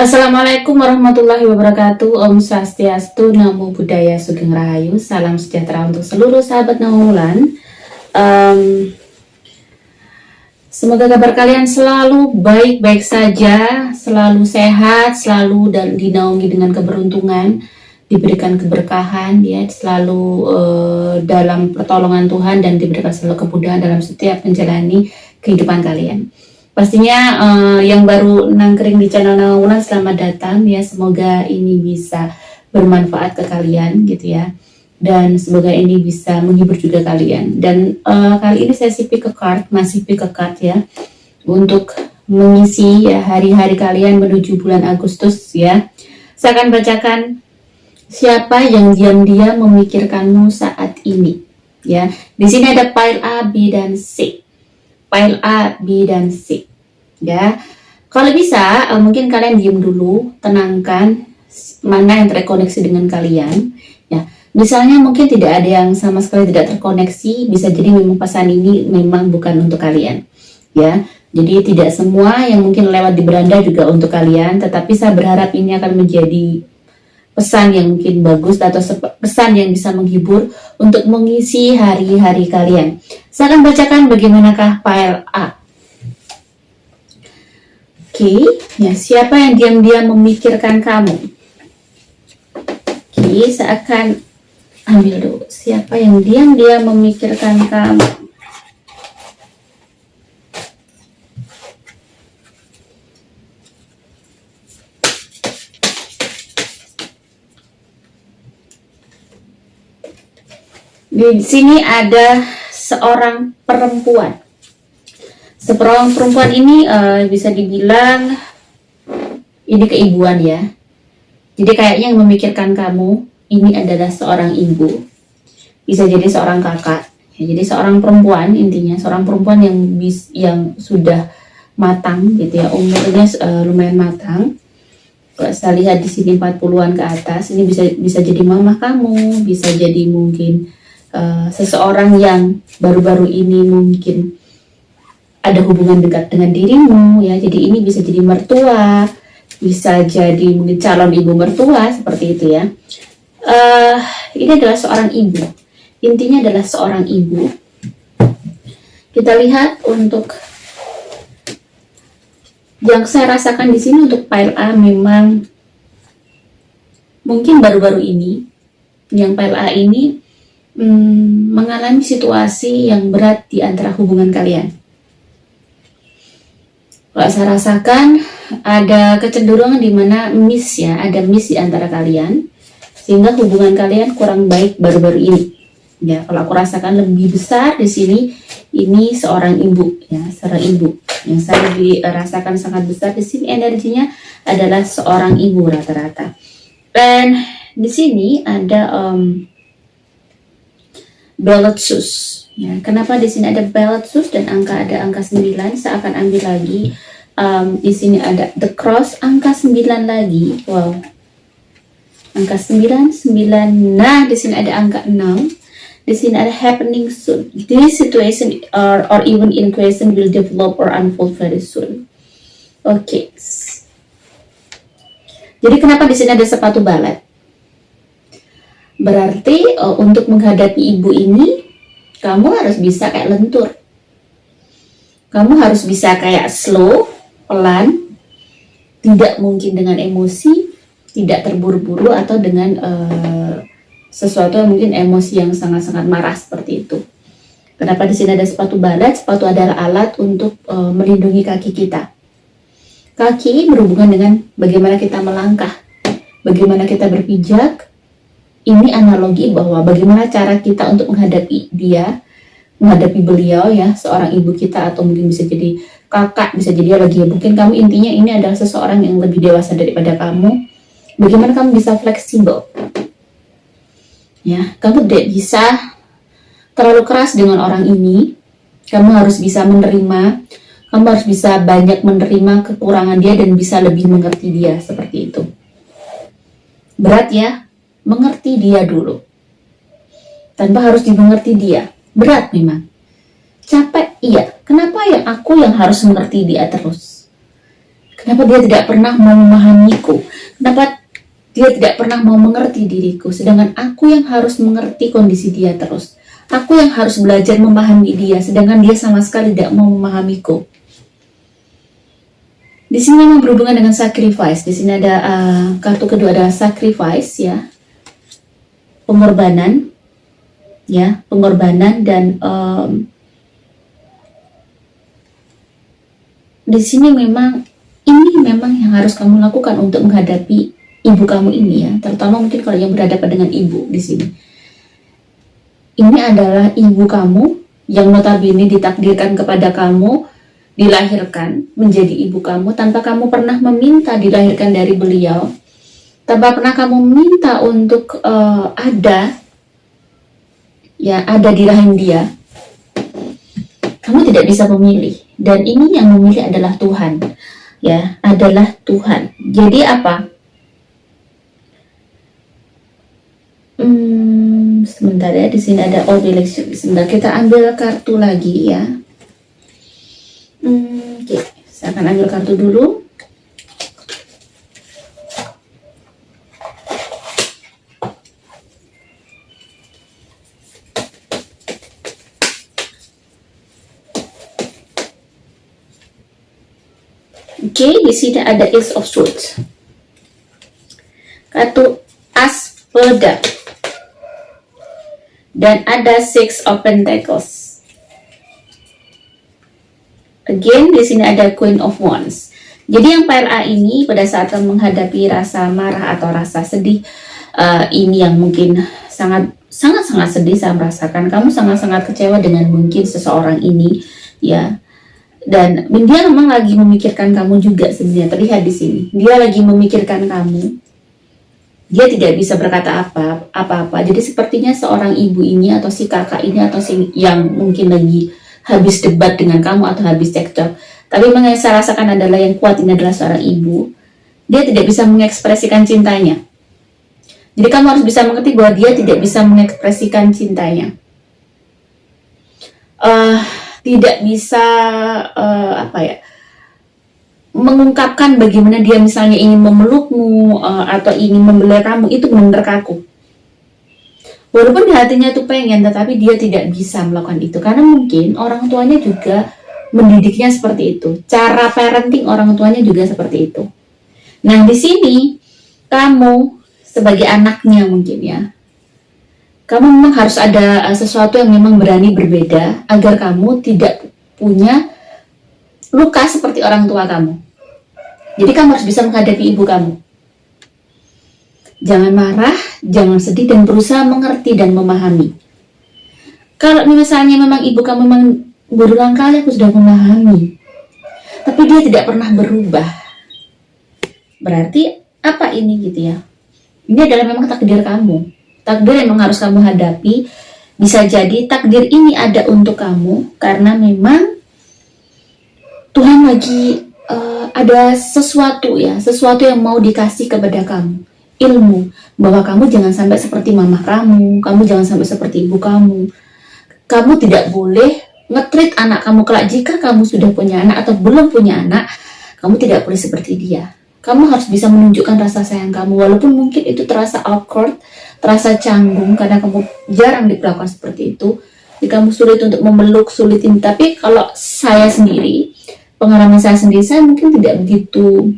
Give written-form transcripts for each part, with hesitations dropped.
Assalamualaikum warahmatullahi wabarakatuh. Om Swastiastu, Namo Buddhaya, Sugeng Rahayu. Salam sejahtera untuk seluruh sahabat Nawulan. Semoga kabar kalian selalu baik-baik saja, selalu sehat, selalu dan dinaungi dengan keberuntungan, diberikan keberkahan, ya, selalu dalam pertolongan Tuhan dan diberikan selalu kemudahan dalam setiap menjalani kehidupan kalian. Pastinya yang baru nangkring di channel Nawulan, selamat datang ya. Semoga ini bisa bermanfaat ke kalian gitu ya. Dan semoga ini bisa menghibur juga kalian. Dan kali ini saya pick a card, masih pick a card ya. Untuk mengisi ya hari-hari kalian menuju bulan Agustus ya. Saya akan bacakan siapa yang diam-diam memikirkanmu saat ini ya. Di sini ada pile A, B, dan C. Pile A, B, dan C ya. Kalau bisa mungkin kalian diam dulu, tenangkan mana yang terkoneksi dengan kalian ya. Misalnya mungkin tidak ada yang sama sekali tidak terkoneksi, bisa jadi memang pesan ini memang bukan untuk kalian ya. Jadi tidak semua yang mungkin lewat di beranda juga untuk kalian, tetapi saya berharap ini akan menjadi pesan yang mungkin bagus atau pesan yang bisa menghibur untuk mengisi hari-hari kalian. Saya akan bacakan bagaimanakah pile A. Oke, ya, siapa yang diam-diam memikirkan kamu? Oke, saya akan ambil dulu. Siapa yang diam-diam memikirkan kamu? Di sini ada seorang perempuan. Seorang perempuan ini bisa dibilang ini keibuan ya. Jadi kayaknya yang memikirkan kamu ini adalah seorang ibu. Bisa jadi seorang kakak. Ya, jadi seorang perempuan, intinya seorang perempuan yang sudah matang gitu ya, umurnya lumayan matang. Kalau saya lihat di sini 40-an ke atas, ini bisa jadi mama kamu, bisa jadi mungkin seseorang yang baru-baru ini mungkin ada hubungan dekat dengan dirimu ya. Jadi ini bisa jadi mertua, bisa jadi mungkin calon ibu mertua seperti itu ya. Ini adalah seorang ibu, intinya adalah seorang ibu. Kita lihat untuk yang saya rasakan di sini untuk pile A, memang mungkin baru-baru ini yang pile A ini mengalami situasi yang berat di antara hubungan kalian. Kalau saya rasakan ada kecenderungan di mana miss ya, ada miss di antara kalian, sehingga hubungan kalian kurang baik baru-baru ini. Ya, kalau aku rasakan lebih besar di sini, ini seorang ibu ya, seorang ibu yang saya rasakan sangat besar di sini, energinya adalah seorang ibu rata-rata. Dan di sini ada ballot sus ya. Kenapa di sini ada ballot sus dan ada angka 9? Saya akan ambil lagi. Di sini ada the cross, angka 9 lagi. Wow. Angka 9. Nah, di sini ada angka 6. Di sini ada happening soon. This situation or even in question will develop or unfold very soon. Oke. Jadi kenapa di sini ada sepatu balet? Berarti untuk menghadapi ibu ini, kamu harus bisa kayak lentur. Kamu harus bisa kayak slow, pelan, tidak mungkin dengan emosi, tidak terburu-buru atau dengan sesuatu yang mungkin emosi yang sangat-sangat marah seperti itu. Kenapa di sini ada sepatu balet? Sepatu adalah alat untuk melindungi kaki kita. Kaki berhubungan dengan bagaimana kita melangkah, bagaimana kita berpijak. Ini analogi bahwa bagaimana cara kita untuk menghadapi dia, menghadapi beliau ya, seorang ibu kita, atau mungkin bisa jadi kakak, bisa jadi lagi. Mungkin kamu intinya ini adalah seseorang yang lebih dewasa daripada kamu. Bagaimana kamu bisa fleksibel? Ya, kamu tidak bisa terlalu keras dengan orang ini. Kamu harus bisa menerima. Kamu harus bisa banyak menerima kekurangan dia dan bisa lebih mengerti dia seperti itu. Berat ya? Mengerti dia dulu tanpa harus dimengerti dia. Berat memang, capek iya. Kenapa yang aku yang harus mengerti dia terus? Kenapa dia tidak pernah mau memahamiku? Kenapa dia tidak pernah mau mengerti diriku, sedangkan aku yang harus mengerti kondisi dia terus. Aku yang harus belajar memahami dia, sedangkan dia sama sekali tidak mau memahamiku. Di sini memang berhubungan dengan sacrifice. Di sini ada kartu kedua adalah sacrifice, ya, pengorbanan, ya, pengorbanan. Dan di sini memang ini memang yang harus kamu lakukan untuk menghadapi ibu kamu ini, ya, terutama mungkin kalau yang berhadapan dengan ibu di sini. Ini adalah ibu kamu yang notabene ditakdirkan kepada kamu, dilahirkan menjadi ibu kamu tanpa kamu pernah meminta dilahirkan dari beliau, tanpa pernah kamu minta untuk ada di rahim dia. Kamu tidak bisa memilih, dan ini yang memilih adalah Tuhan, ya, adalah Tuhan. Jadi apa? Sebentar ya, di sini ada all election. Sebentar, kita ambil kartu lagi, ya. Oke, saya akan ambil kartu dulu. Oke, di sini ada Ace of Swords. Kartu As Pedang. Dan ada Six of Pentacles. Again, di sini ada Queen of Wands. Jadi yang PLA ini pada saat menghadapi rasa marah atau rasa sedih, ini yang mungkin sangat sedih saya merasakan. Kamu sangat kecewa dengan mungkin seseorang ini, ya. Dan dia memang lagi memikirkan kamu juga sebenarnya. Terlihat di sini, dia lagi memikirkan kamu. Dia tidak bisa berkata apa-apa. Jadi sepertinya seorang ibu ini atau si kakak ini atau si yang mungkin lagi habis debat dengan kamu atau habis cekcok. Tapi yang saya rasakan adalah yang kuat ini adalah seorang ibu. Dia tidak bisa mengekspresikan cintanya. Jadi kamu harus bisa mengerti bahwa dia tidak bisa mengekspresikan cintanya. Tidak bisa mengungkapkan bagaimana dia misalnya ingin memelukmu atau ingin membela kamu, itu benar-benar kaku. Walaupun di hatinya itu pengen, tetapi dia tidak bisa melakukan itu karena mungkin orang tuanya juga mendidiknya seperti itu. Cara parenting orang tuanya juga seperti itu. Nah, di sini kamu sebagai anaknya mungkin, ya, kamu memang harus ada sesuatu yang memang berani berbeda agar kamu tidak punya luka seperti orang tua kamu. Jadi kamu harus bisa menghadapi ibu kamu. Jangan marah, jangan sedih, dan berusaha mengerti dan memahami. Kalau misalnya memang ibu kamu memang berulang kali aku sudah memahami, tapi dia tidak pernah berubah, berarti apa ini gitu, ya? Ini adalah memang takdir kamu. Takdir yang memang harus kamu hadapi. Bisa jadi takdir ini ada untuk kamu karena memang Tuhan lagi ada sesuatu, ya, sesuatu yang mau dikasih kepada kamu, ilmu, bahwa kamu jangan sampai seperti mama kamu jangan sampai seperti ibu kamu tidak boleh nge-treat anak kamu kelak jika kamu sudah punya anak atau belum punya anak, kamu tidak boleh seperti dia. Kamu harus bisa menunjukkan rasa sayang kamu, walaupun mungkin itu terasa awkward, terasa canggung karena kamu jarang diperlakukan seperti itu. Jadi kamu sulit untuk memeluk, sulitin. Tapi kalau saya sendiri, pengalaman saya sendiri, saya mungkin tidak begitu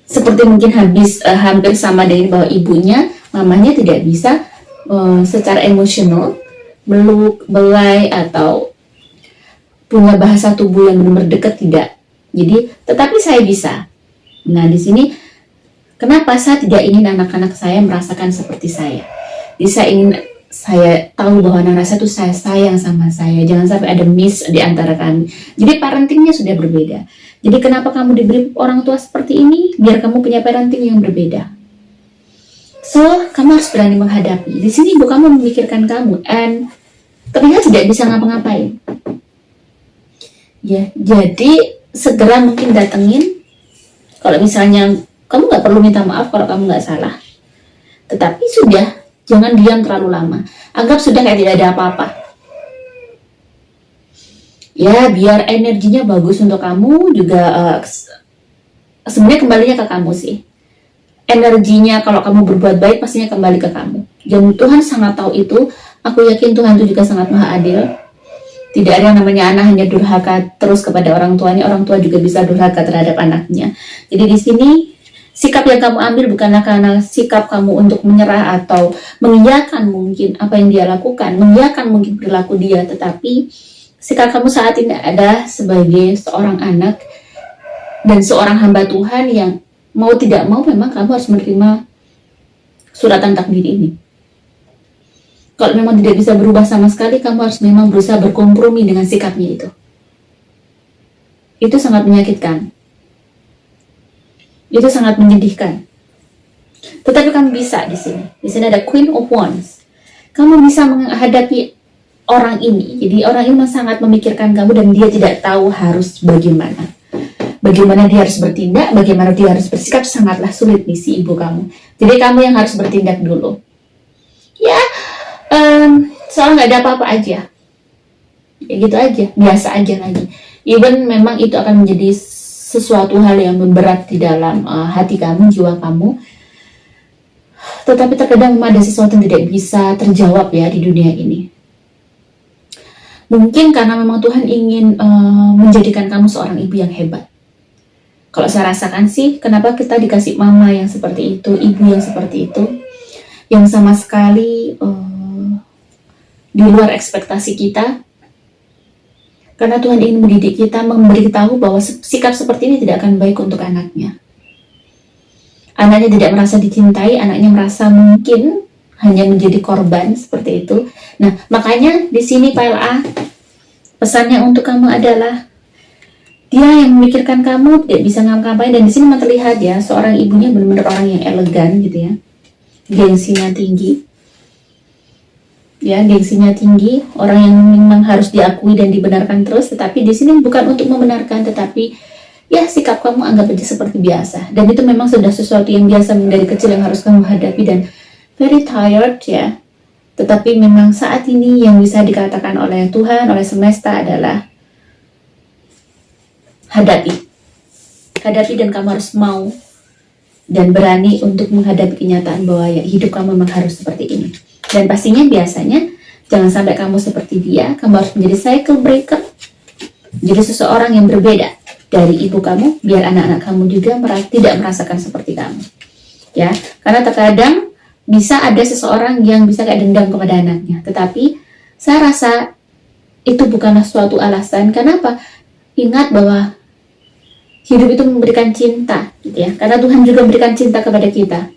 seperti mungkin hampir sama dengan bahwa ibunya, mamanya tidak bisa secara emosional meluk, belai, atau punya bahasa tubuh yang benar-benar dekat, tidak. Jadi, tetapi saya bisa. Nah, di sini kenapa saya tidak ingin anak-anak saya merasakan seperti saya. Jadi saya tahu bahwa anak saya itu saya sayang sama saya. Jangan sampai ada miss di antara kami. Jadi parentingnya sudah berbeda. Jadi kenapa kamu diberi orang tua seperti ini? Biar kamu punya parenting yang berbeda. So, kamu harus berani menghadapi. Di sini ibu kamu memikirkan kamu, and terlihat tidak bisa ngapa-ngapain. Ya, jadi segera mungkin datengin. Kalau misalnya kamu nggak perlu minta maaf kalau kamu nggak salah. Tetapi sudah, jangan diam terlalu lama. Anggap sudah kayak tidak ada apa-apa. Ya, biar energinya bagus untuk kamu juga. sebenarnya kembalinya ke kamu sih. Energinya kalau kamu berbuat baik pastinya kembali ke kamu. Dan Tuhan sangat tahu itu. Aku yakin Tuhan itu juga sangat maha adil. Tidak ada yang namanya anak hanya durhaka terus kepada orang tuanya, orang tua juga bisa durhaka terhadap anaknya. Jadi di sini sikap yang kamu ambil bukanlah karena sikap kamu untuk menyerah atau mengiyakan mungkin apa yang dia lakukan, mengiyakan mungkin perilaku dia, tetapi sikap kamu saat ini ada sebagai seorang anak dan seorang hamba Tuhan yang mau tidak mau memang kamu harus menerima suratan takdir ini. Kalau memang tidak bisa berubah sama sekali, kamu harus memang berusaha berkompromi dengan sikapnya itu. Itu sangat menyakitkan. Itu sangat menyedihkan. Tetapi kamu bisa di sini. Di sini ada Queen of Wands. Kamu bisa menghadapi orang ini. Jadi orang ini sangat memikirkan kamu dan dia tidak tahu harus bagaimana. Bagaimana dia harus bertindak, bagaimana dia harus bersikap, sangatlah sulit misi ibu kamu. Jadi kamu yang harus bertindak dulu. Ya, soalnya nggak ada apa-apa aja, ya gitu aja, biasa aja lagi. Even memang itu akan menjadi sesuatu hal yang memberat di dalam hati kamu, jiwa kamu, tetapi terkadang memang ada sesuatu yang tidak bisa terjawab ya di dunia ini. Mungkin karena memang Tuhan ingin menjadikan kamu seorang ibu yang hebat. Kalau saya rasakan sih, kenapa kita dikasih mama yang seperti itu, ibu yang seperti itu, yang sama sekali di luar ekspektasi kita, karena Tuhan ingin mendidik kita, memberitahu bahwa sikap seperti ini tidak akan baik untuk anaknya. Anaknya tidak merasa dicintai, anaknya merasa mungkin hanya menjadi korban seperti itu. Nah, makanya di sini file A, pesannya untuk kamu adalah dia yang memikirkan kamu, tidak bisa ngapa-ngapain. Dan di sini terlihat ya, seorang ibunya benar-benar orang yang elegan gitu ya, gengsinya tinggi. Ya, gengsinya tinggi, orang yang memang harus diakui dan dibenarkan terus. Tetapi di sini bukan untuk membenarkan, tetapi ya sikap kamu anggap aja seperti biasa. Dan itu memang sudah sesuatu yang biasa dari kecil yang harus kamu hadapi dan very tired ya. Tetapi memang saat ini yang bisa dikatakan oleh Tuhan, oleh semesta adalah hadapi dan kamu harus mau dan berani untuk menghadapi kenyataan bahwa ya, hidup kamu memang harus seperti ini. Dan pastinya biasanya jangan sampai kamu seperti dia. Kamu harus menjadi cycle breaker, jadi seseorang yang berbeda dari ibu kamu, biar anak-anak kamu juga tidak merasakan seperti kamu ya. Karena terkadang bisa ada seseorang yang bisa kayak dendam kepada anaknya, tetapi saya rasa itu bukanlah suatu alasan. Kenapa? Ingat bahwa hidup itu memberikan cinta gitu ya. Karena Tuhan juga memberikan cinta kepada kita,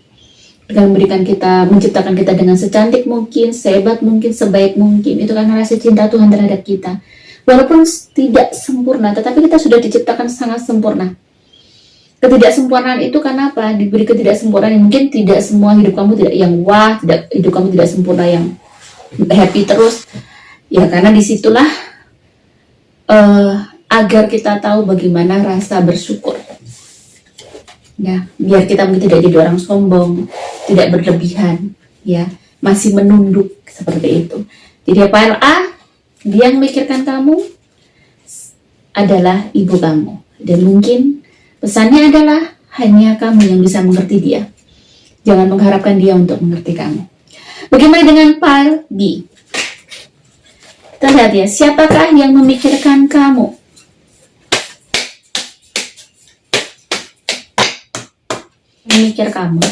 dengan memberikan kita, menciptakan kita dengan secantik mungkin, sehebat mungkin, sebaik mungkin. Itu karena rasa cinta Tuhan terhadap kita. Walaupun tidak sempurna, tetapi kita sudah diciptakan sangat sempurna. Ketidaksempurnaan itu karena apa? Diberi ketidaksempurnaan yang mungkin tidak semua hidup kamu tidak yang wah, hidup kamu tidak sempurna yang happy terus. Ya karena disitulah agar kita tahu bagaimana rasa bersyukur. Ya, biar kita mungkin tidak jadi orang sombong, tidak berlebihan, ya, masih menunduk seperti itu. Jadi file A, dia yang memikirkan kamu adalah ibu kamu, dan mungkin pesannya adalah hanya kamu yang bisa mengerti dia. Jangan mengharapkan dia untuk mengerti kamu. Bagaimana dengan file B? Kita lihat ya, siapakah yang memikirkan kamu?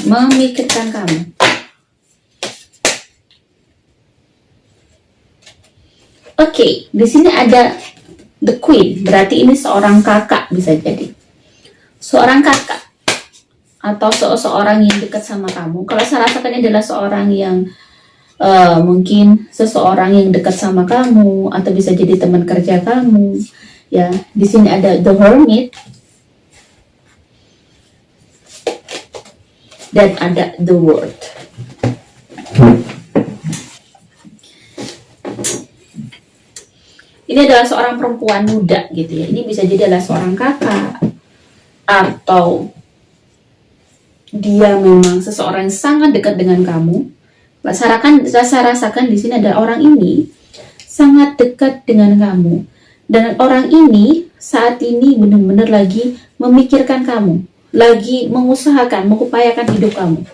Memikirkan kamu. Oke, di sini ada the Queen, berarti ini seorang kakak bisa jadi. Seorang kakak atau seseorang yang dekat sama kamu. Kalau saya rasakan ini adalah seorang yang mungkin seseorang yang dekat sama kamu atau bisa jadi teman kerja kamu. Ya, di sini ada the Hermit. Dan ada the World. Ini adalah seorang perempuan muda gitu ya. Ini bisa jadi adalah seorang kakak, atau dia memang seseorang yang sangat dekat dengan kamu. Saya rasakan di sini ada orang ini sangat dekat dengan kamu, dan orang ini saat ini benar-benar lagi memikirkan kamu, lagi mengusahakan, mengupayakan hidup kamu.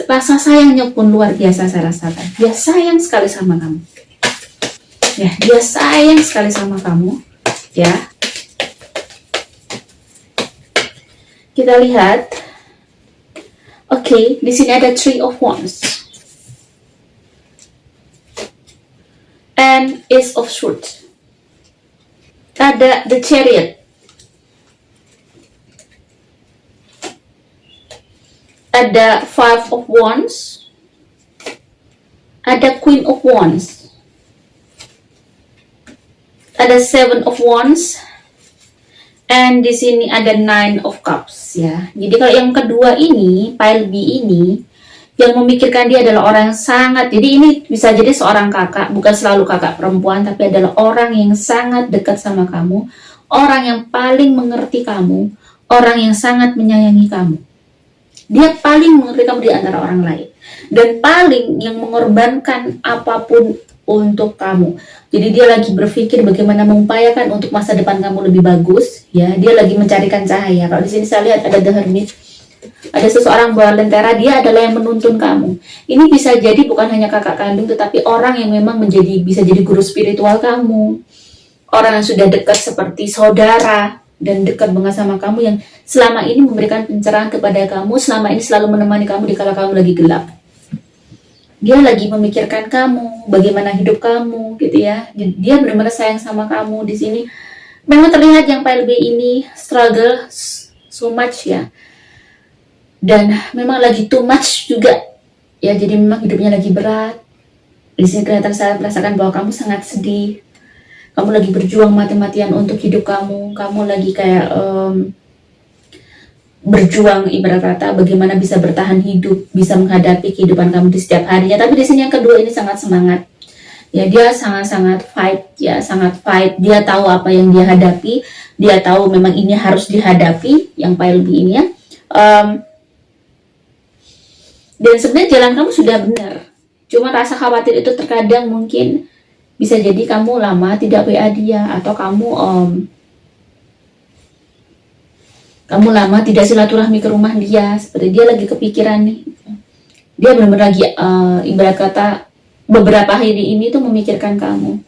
Rasa sayangnya pun luar biasa saya rasakan. Dia sayang sekali sama kamu. Ya, dia sayang sekali sama kamu. Ya. Kita lihat. Oke, di sini ada Three of Wands. And Ace of Swords. Ada The Chariot. Ada Five of Wands. Ada Queen of Wands. Ada Seven of Wands. And di sini ada Nine of Cups ya. Jadi kalau yang kedua ini, pile B ini, yang memikirkan dia adalah orang yang sangat, jadi ini bisa jadi seorang kakak, bukan selalu kakak perempuan, tapi adalah orang yang sangat dekat sama kamu, orang yang paling mengerti kamu, orang yang sangat menyayangi kamu. Dia paling mengerti kamu di antara orang lain. Dan paling yang mengorbankan apapun untuk kamu. Jadi dia lagi berpikir bagaimana mengupayakan untuk masa depan kamu lebih bagus. Ya, dia lagi mencarikan cahaya. Kalau di sini saya lihat ada The Hermit. Ada seseorang bola lentera, dia adalah yang menuntun kamu. Ini bisa jadi bukan hanya kakak kandung, tetapi orang yang memang bisa jadi guru spiritual kamu. Orang yang sudah dekat seperti saudara. Dan dekat banget sama kamu yang selama ini memberikan pencerahan kepada kamu, selama ini selalu menemani kamu di kala kamu lagi gelap. Dia lagi memikirkan kamu, bagaimana hidup kamu, gitu ya. Dia benar-benar sayang sama kamu di sini. Memang terlihat yang pile B ini struggle so much ya. Dan memang lagi too much juga. Ya, jadi memang hidupnya lagi berat. Di sini kelihatan saya merasakan bahwa kamu sangat sedih. Kamu lagi berjuang mati-matian untuk hidup kamu. Kamu lagi kayak berjuang ibarat kata bagaimana bisa bertahan hidup, bisa menghadapi kehidupan kamu di setiap harinya. Tapi di sini yang kedua ini sangat semangat. Ya, dia sangat-sangat fight, ya, sangat fight. Dia tahu apa yang dia hadapi. Dia tahu memang ini harus dihadapi, yang pile B ini ya. Dan sebenarnya jalan kamu sudah benar. Cuma rasa khawatir itu terkadang mungkin bisa jadi kamu lama tidak WA dia, atau kamu lama tidak silaturahmi ke rumah dia, seperti dia lagi kepikiran nih. Dia benar-benar lagi ibarat kata beberapa hari ini tuh memikirkan kamu.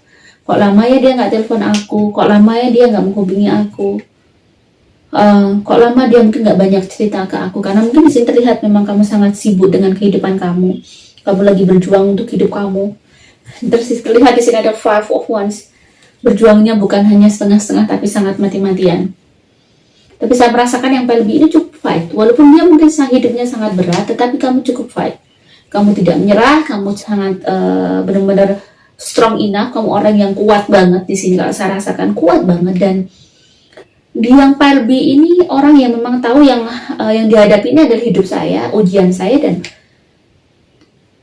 Kok lama ya dia nggak telepon aku, kok lama ya dia nggak menghubungi aku, kok lama dia mungkin nggak banyak cerita ke aku, karena mungkin di sini terlihat memang kamu sangat sibuk dengan kehidupan kamu. Kamu lagi berjuang untuk hidup kamu. Terus terlihat di sini ada Five of Wands. Berjuangnya bukan hanya setengah-setengah, tapi sangat mati-matian. Tapi saya merasakan yang pile B ini cukup fight. Walaupun dia mungkin hidupnya sangat berat, tetapi kamu cukup fight. Kamu tidak menyerah, kamu sangat benar-benar strong enough. Kamu orang yang kuat banget di sini. Kalau saya rasakan kuat banget. Dan di yang pile B ini orang yang memang tahu yang dihadapi ini adalah hidup saya, ujian saya, dan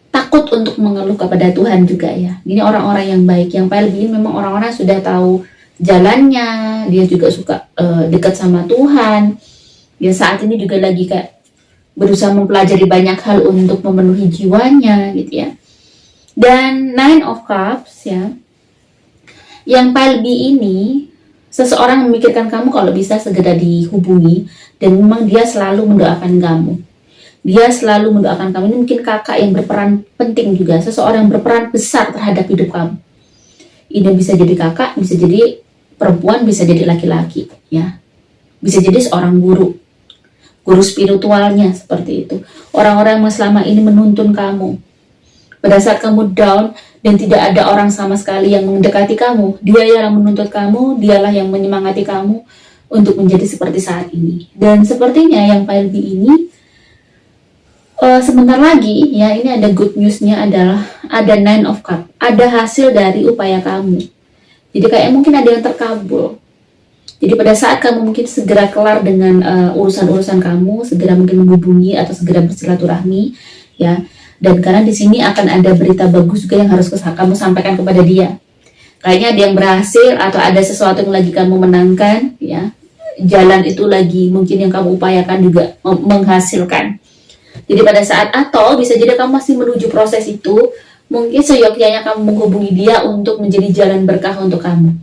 takut untuk mengeluh kepada Tuhan juga ya. Ini orang-orang yang baik. Yang pile B ini memang orang-orang sudah tahu jalannya, dia juga suka dekat sama Tuhan. Dia saat ini juga lagi kayak berusaha mempelajari banyak hal untuk memenuhi jiwanya gitu ya. Dan Nine of Cups ya. Yang pile B ini seseorang memikirkan kamu kalau bisa segera dihubungi, dan memang dia selalu mendoakan kamu. Dia selalu mendoakan kamu. Ini mungkin kakak yang berperan penting juga, seseorang yang berperan besar terhadap hidup kamu. Ini bisa jadi kakak, bisa jadi perempuan, bisa jadi laki-laki ya. Bisa jadi seorang guru spiritualnya seperti itu. Orang-orang yang selama ini menuntun kamu. Pada saat kamu down dan tidak ada orang sama sekali yang mendekati kamu, dia yang menuntut kamu, dialah yang menyemangati kamu untuk menjadi seperti saat ini. Dan sepertinya yang pile B ini sebentar lagi ya, ini ada good newsnya, adalah ada Nine of Cups, ada hasil dari upaya kamu. Jadi kayak mungkin ada yang terkabul. Jadi pada saat kamu mungkin segera kelar dengan urusan-urusan kamu, segera mungkin menghubungi atau segera bersilaturahmi ya. Dan karena di sini akan ada berita bagus juga yang harus kamu sampaikan kepada dia. Kayaknya ada yang berhasil atau ada sesuatu yang lagi kamu menangkan ya. Jalan itu lagi mungkin yang kamu upayakan juga menghasilkan. Jadi pada saat, atau bisa jadi kamu masih menuju proses itu, mungkin seyogyanya kamu menghubungi dia untuk menjadi jalan berkah untuk kamu.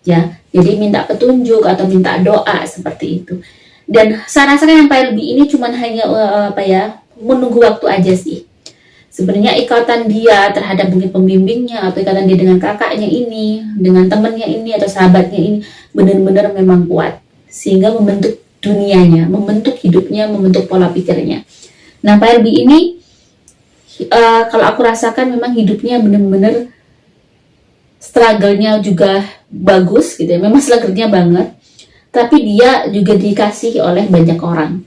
Ya, jadi minta petunjuk atau minta doa seperti itu. Dan saya rasakan yang paling lebih ini cuman hanya menunggu waktu aja sih. Sebenarnya ikatan dia terhadap mungkin pembimbingnya, atau ikatan dia dengan kakaknya ini, dengan temannya ini, atau sahabatnya ini, benar-benar memang kuat. Sehingga membentuk dunianya, membentuk hidupnya, membentuk pola pikirnya. Nah, Pak Elbi ini, kalau aku rasakan memang hidupnya benar-benar struggle-nya juga bagus gitu ya. Memang struggle-nya banget. Tapi dia juga dikasihi oleh banyak orang.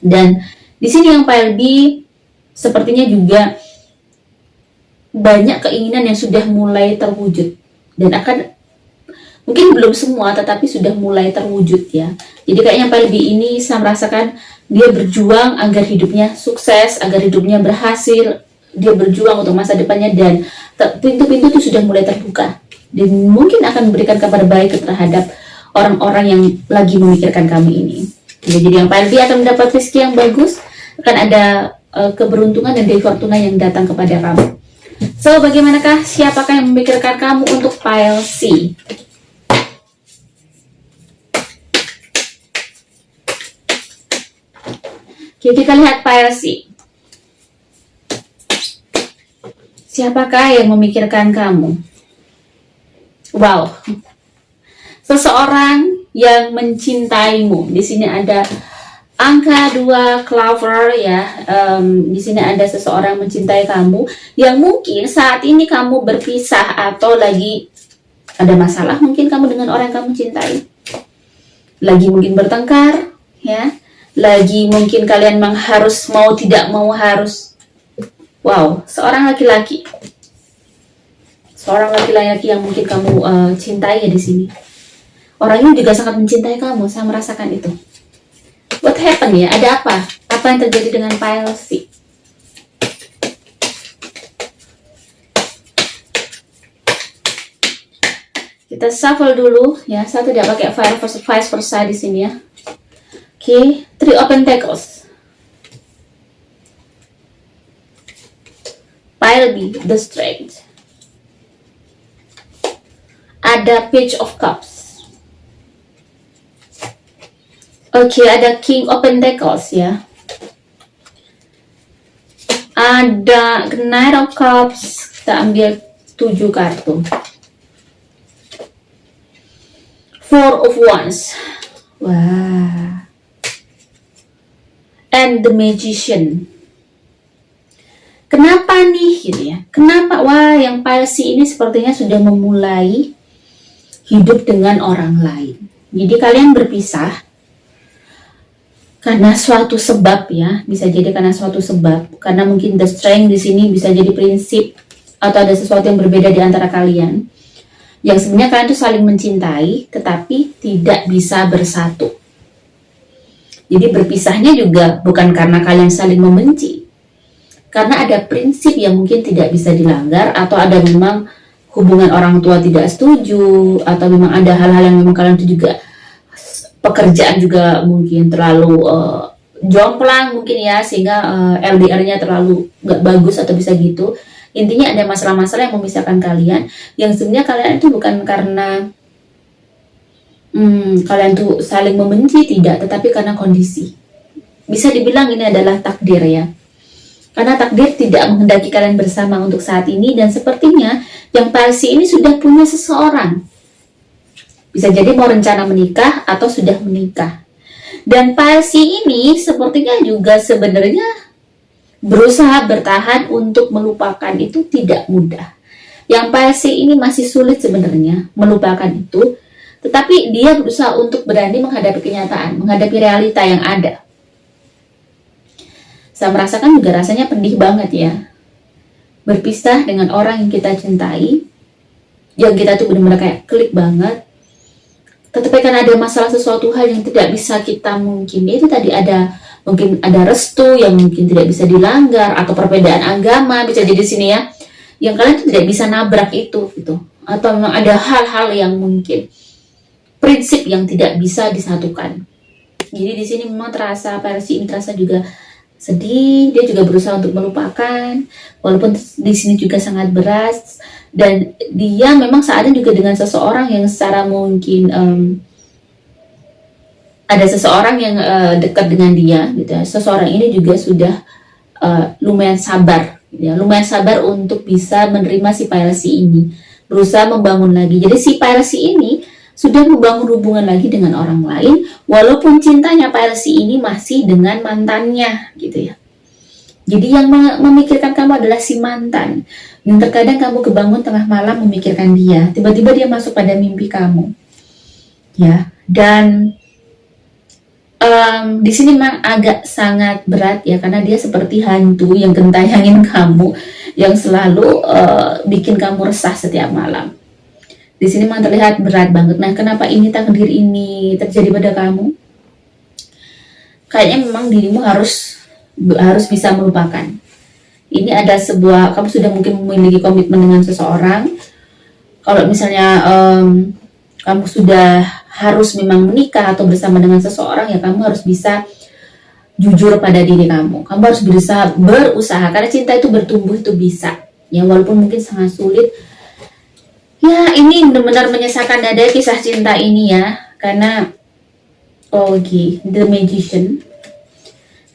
Dan di sini yang Pak Elbi sepertinya juga banyak keinginan yang sudah mulai terwujud dan akan, mungkin belum semua tetapi sudah mulai terwujud ya. Jadi kayaknya Pak Elbi ini saya merasakan dia berjuang agar hidupnya sukses, agar hidupnya berhasil, dia berjuang untuk masa depannya, dan pintu-pintu itu sudah mulai terbuka dan mungkin akan memberikan kabar baik terhadap orang-orang yang lagi memikirkan kami ini. Jadi yang Pak Elbi akan mendapat rezeki yang bagus, akan ada keberuntungan dan dari fortuna yang datang kepada kamu. So, bagaimanakah, siapakah yang memikirkan kamu untuk pile C? Oke, kita lihat pile C. Siapakah yang memikirkan kamu? Wow. Seseorang yang mencintaimu. Di sini ada angka 2 clover ya. Di sini ada seseorang mencintai kamu yang mungkin saat ini kamu berpisah atau lagi ada masalah mungkin kamu dengan orang yang kamu cintai. Lagi mungkin bertengkar ya. Lagi mungkin kalian memang harus mau tidak mau harus. Wow, seorang laki-laki. Seorang laki-laki yang mungkin kamu cintai ya di sini. Orang ini juga sangat mencintai kamu, saya merasakan itu. What happened ya? Ada apa? Apa yang terjadi dengan pile C? Kita shuffle dulu ya. Saya tidak pakai vice versa di sini ya. Oke, 3 of Pentacles. Pile B, the Strength. Ada Page of Cups. Oke, ada King of Pentacles ya. Ada Knight of Cups. Kita ambil 7 kartu. 4 of Wands. Wah. And the Magician. Kenapa nih gitu ya? Kenapa? Wah, yang pile C ini sepertinya sudah memulai hidup dengan orang lain. Jadi kalian berpisah karena suatu sebab ya, bisa jadi karena suatu sebab, karena mungkin the strength di sini bisa jadi prinsip atau ada sesuatu yang berbeda di antara kalian. Yang sebenarnya kalian tuh saling mencintai, tetapi tidak bisa bersatu. Jadi berpisahnya juga bukan karena kalian saling membenci, karena ada prinsip yang mungkin tidak bisa dilanggar, atau ada memang hubungan orang tua tidak setuju, atau memang ada hal-hal yang memang kalian tuh juga pekerjaan juga mungkin terlalu jomplang mungkin ya, sehingga LDR-nya terlalu nggak bagus atau bisa gitu. Intinya ada masalah-masalah yang memisahkan kalian, yang sebenarnya kalian itu bukan karena kalian tuh saling membenci, tidak, tetapi karena kondisi. Bisa dibilang ini adalah takdir ya, karena takdir tidak menghendaki kalian bersama untuk saat ini, dan sepertinya yang palsi ini sudah punya seseorang. Bisa jadi mau rencana menikah atau sudah menikah. Dan palsi ini sepertinya juga sebenarnya berusaha bertahan untuk melupakan itu tidak mudah. Yang palsi ini masih sulit sebenarnya melupakan itu, tetapi dia berusaha untuk berani menghadapi kenyataan, menghadapi realita yang ada. Saya merasakan juga rasanya pedih banget ya, berpisah dengan orang yang kita cintai, yang kita tuh benar-benar kayak klik banget. Tetapi kan ada masalah sesuatu hal yang tidak bisa kita mungkin, itu tadi ada mungkin ada restu yang mungkin tidak bisa dilanggar, atau perbedaan agama bisa jadi sini ya, yang kalian tuh tidak bisa nabrak itu gitu, atau memang ada hal-hal yang mungkin prinsip yang tidak bisa disatukan. Jadi di sini memang terasa versi ini terasa juga sedih, dia juga berusaha untuk melupakan, walaupun di sini juga sangat berat. Dan dia memang saat ini juga dengan seseorang yang secara mungkin ada seseorang yang dekat dengan dia gitu ya. Seseorang ini juga sudah lumayan sabar gitu ya, lumayan sabar untuk bisa menerima si Pilesi ini, berusaha membangun lagi. Jadi si Pilesi ini sudah membangun hubungan lagi dengan orang lain, walaupun cintanya Pilesi ini masih dengan mantannya gitu ya. Jadi yang memikirkan kamu adalah si mantan. Dan terkadang kamu kebangun tengah malam memikirkan dia, tiba-tiba dia masuk pada mimpi kamu ya. Dan di sini memang agak sangat berat ya, karena dia seperti hantu yang gentayangin kamu, yang selalu bikin kamu resah setiap malam. Di sini memang terlihat berat banget. Nah, kenapa ini takdir ini terjadi pada kamu? Kayaknya memang dirimu harus bisa melupakan. Ini ada sebuah, kamu sudah mungkin memiliki komitmen dengan seseorang. Kalau misalnya kamu sudah harus memang menikah atau bersama dengan seseorang, ya kamu harus bisa jujur pada diri kamu. Kamu harus berusaha karena cinta itu bertumbuh itu bisa. Ya, walaupun mungkin sangat sulit. Ya, ini benar-benar menyesakan dada kisah cinta ini ya, karena The Magician.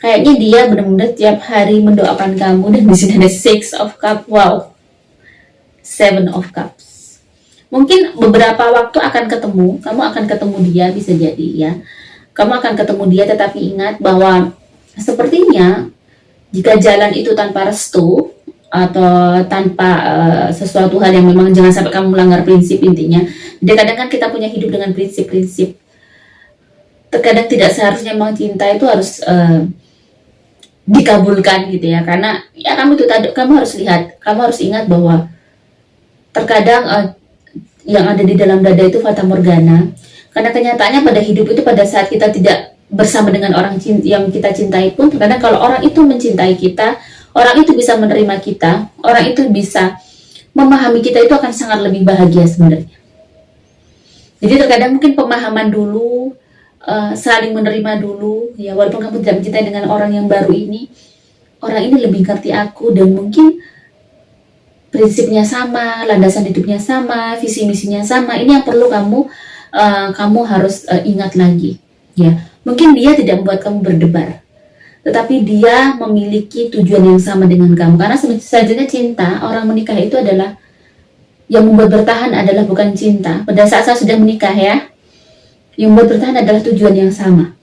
Kayaknya dia benar-benar tiap hari mendoakan kamu, dan di sini ada Six of Cups. Wow. Seven of Cups. Mungkin beberapa waktu akan ketemu, kamu akan ketemu dia, bisa jadi ya. Kamu akan ketemu dia, tetapi ingat bahwa sepertinya jika jalan itu tanpa restu atau tanpa sesuatu hal yang memang, jangan sampai kamu melanggar prinsip intinya. Jadi kadang kan kita punya hidup dengan prinsip-prinsip. Terkadang tidak seharusnya memang cinta itu harus dikabulkan gitu ya, karena ya kamu harus lihat, kamu harus ingat bahwa terkadang yang ada di dalam dada itu fata morgana, karena kenyataannya pada hidup itu, pada saat kita tidak bersama dengan orang yang kita cintai pun, terkadang kalau orang itu mencintai kita, orang itu bisa menerima kita, orang itu bisa memahami kita, itu akan sangat lebih bahagia sebenarnya. Jadi terkadang mungkin pemahaman dulu, saling menerima dulu ya, walaupun kamu tidak mencintai dengan orang yang baru ini, orang ini lebih ngerti aku, dan mungkin prinsipnya sama, landasan hidupnya sama, visi misinya sama. Ini yang perlu kamu harus ingat lagi ya. Mungkin dia tidak membuat kamu berdebar, tetapi dia memiliki tujuan yang sama dengan kamu, karena sejatinya cinta, orang menikah itu adalah, yang membuat bertahan adalah bukan cinta pada saat sudah menikah ya. Yang membuat bertahan adalah tujuan yang sama.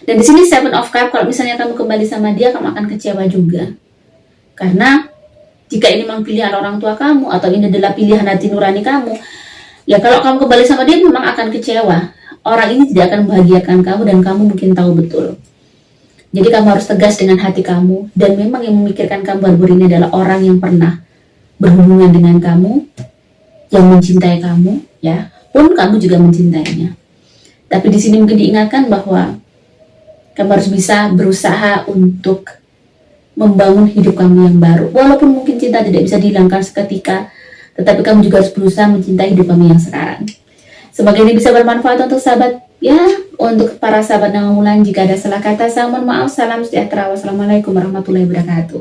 Dan di sini Seven of Cups, kalau misalnya kamu kembali sama dia, kamu akan kecewa juga. Karena jika ini memang pilihan orang tua kamu, atau ini adalah pilihan hati nurani kamu, ya kalau kamu kembali sama dia memang akan kecewa. Orang ini tidak akan membahagiakan kamu, dan kamu mungkin tahu betul. Jadi kamu harus tegas dengan hati kamu, dan memang yang memikirkan kamu baru ini adalah orang yang pernah berhubungan dengan kamu, yang mencintai kamu ya, pun kamu juga mencintainya. Tapi di sini mungkin diingatkan bahwa kamu harus bisa berusaha untuk membangun hidup kamu yang baru. Walaupun mungkin cinta tidak bisa dihilangkan seketika, tetapi kamu juga harus berusaha mencintai hidup kamu yang sekarang. Semoga ini bisa bermanfaat untuk sahabat ya, untuk para sahabat Nawang Wulan. Jika ada salah kata, saya mohon maaf. Salam sejahtera. Wassalamualaikum warahmatullahi wabarakatuh.